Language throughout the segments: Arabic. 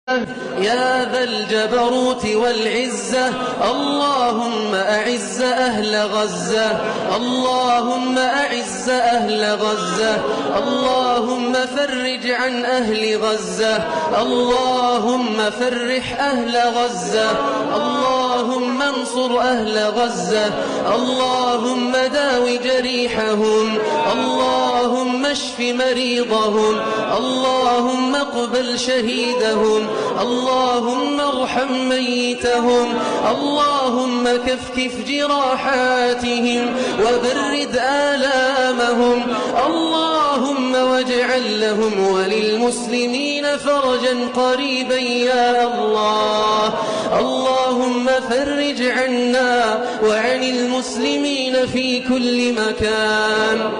يا ذا الجبروت والعزة اللهم أعز أهل غزة اللهم أعز أهل غزة اللهم فرج عن أهل غزة اللهم فرح أهل غزة اللهم انصر أهل غزة اللهم داو جريحهم اللهم اشف مريضهم اللهم اقبل شهيدهم اللهم ارحم ميتهم اللهم كفكف جراحاتهم وبرد آلامهم اللهم واجعل لهم وللمسلمين فرجا قريبا يا الله اللهم فرج عنا وعن المسلمين في كل مكان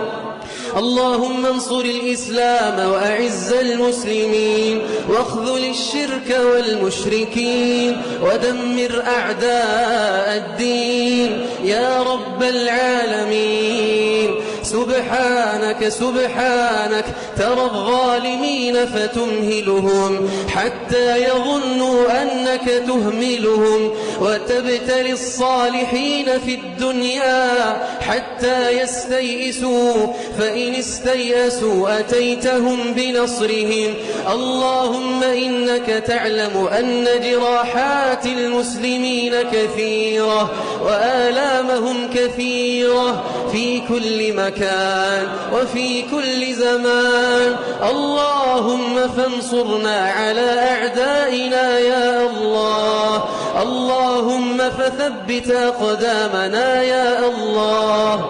اللهم انصر الإسلام وأعز المسلمين واخذل الشرك والمشركين ودمر أعداء الدين يا رب العالمين سبحانك سبحانك ترى الظالمين فتمهلهم حتى يظنوا أنك تهملهم وتبتلي الصالحين في الدنيا حتى يستيئسوا فإن استيئسوا أتيتهم بنصرهم اللهم إنك تعلم أن جراحات المسلمين كثيرة وآلامهم كثيرة في كل مكان وفي كل زمان اللهم فانصرنا على أعدائنا يا الله اللهم فثبت أقدامنا يا الله